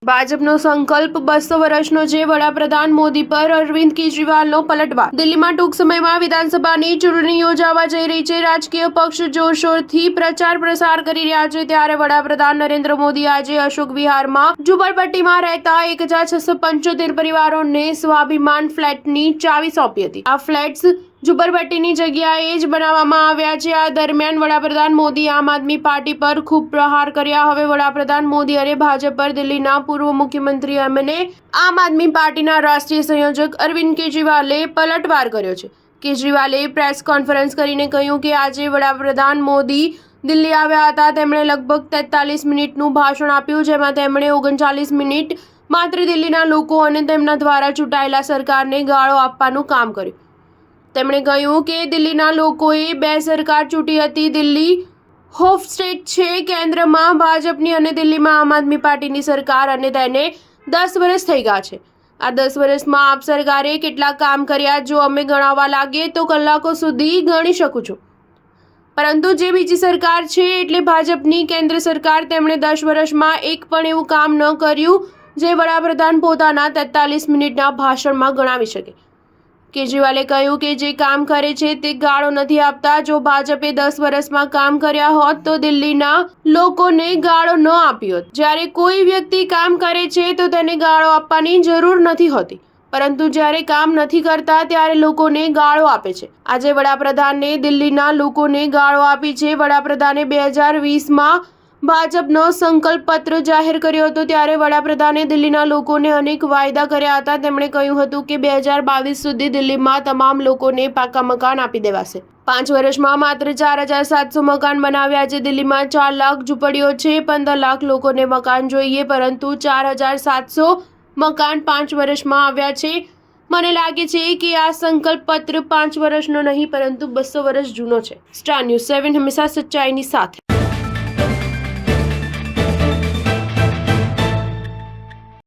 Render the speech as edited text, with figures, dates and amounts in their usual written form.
ભાજપનો સંકલ્પ 200 વર્ષનો છે। વડાપ્રધાન મોદી પર અરવિંદ કેજરીવાલનો પલટવાર। દિલ્હીમાં ટૂંક સમયમાં વિધાનસભાની ચૂંટણી યોજાવા જઈ રહી છે। રાજકીય પક્ષ જોરશોરથી પ્રચાર પ્રસાર કરી રહ્યા છે, ત્યારે વડાપ્રધાન નરેન્દ્ર મોદી આજે અશોક વિહારમાં ઝુંપડપટ્ટીમાં રહેતા 1675 પરિવારોને સ્વાભિમાન ફ્લેટની ચાવી સોંપી હતી। આ ફ્લેટ્સ ઝુંપડપટ્ટીની જગ્યાએ જ બનાવવામાં આવ્યા છે। આ દરમિયાન વડાપ્રધાન મોદી આમ આદમી પાર્ટી પર ખૂબ પ્રહાર કર્યા। હવે વડાપ્રધાન મોદી અને ભાજપ પર દિલ્હીના પૂર્વ મુખ્યમંત્રી અને આમ આદમી પાર્ટીના રાષ્ટ્રીય સંયોજક અરવિંદ કેજરીવાલે પલટવાર કર્યો છે। કેજરીવાલે પ્રેસ કોન્ફરન્સ કરીને કહ્યું કે આજે વડાપ્રધાન મોદી દિલ્હી આવ્યા હતા। તેમણે લગભગ 43 મિનિટનું ભાષણ આપ્યું, જેમાં તેમણે 39 મિનિટ માત્ર દિલ્હીના લોકો અને તેમના દ્વારા ચૂંટાયેલા સરકારને ગાળો આપવાનું કામ કર્યું। તેમણે કહ્યું કે દિલ્હીના લોકોએ 2 સરકાર ચૂંટી હતી। દિલ્હી હોફ સ્ટેટ છે, કેન્દ્રમાં ભાજપની અને દિલ્હીમાં આમ આદમી પાર્ટીની સરકાર, અને તેને 10 વર્ષ થઈ ગયા છે। આ 10 વર્ષમાં આપ સરકારે કેટલા કામ કર્યા, જો અમે ગણાવવા લાગીએ તો કલાકો સુધી ગણી શકું છું, પરંતુ જે બીજી સરકાર છે એટલે ભાજપની કેન્દ્ર સરકાર, તેમણે 10 વર્ષમાં એક પણ એવું કામ ન કર્યું જે વડાપ્રધાન પોતાના 43 મિનિટના ભાષણમાં ગણાવી શકે। કેજરીવાલે કહ્યું કે જે કામ કરે છે તે ગાળો નથી આપતા। જો ભાજપે 10 વર્ષમાં કામ કર્યા હોત તો દિલ્હીના લોકોને ગાળો ન આપી હોત। જ્યારે કોઈ વ્યક્તિ કામ કરે છે તો તેને ગાળો આપવાની જરૂર નથી હોતી, પરંતુ જ્યારે કામ નથી કરતા ત્યારે લોકોને ગાળો આપે છે। આજે વડાપ્રધાને દિલ્હીના લોકોને ગાળો આપી છે। વડાપ્રધાને 2020માં ભાજપનો સંકલ્પ પત્ર જાહેર કર્યો હતો, ત્યારે વડાપ્રધાને દિલ્હીના લોકોને અનેક વાયદા કર્યા હતા। તેમણે કહ્યું હતું કે 2022 સુધી દિલ્હીમાં તમામ લોકોને પાકા મકાન આપી દેવાશે। 5 વર્ષમાં માત્ર 4700 મકાન બનાવ્યા છે। દિલ્હીમાં 4 લાખ ઝૂંપડીઓ છે, 15 લાખ લોકોને મકાન જોઈએ, પરંતુ 4700 મકાન 5 વર્ષમાં આવ્યા છે। મને લાગે છે કે આ સંકલ્પ પત્ર 5 વર્ષનો નહીં પરંતુ 200 વર્ષ જૂનો છે। સ્ટાર ન્યૂઝ 7 હંમેશા સચ્ચાઈની સાથે।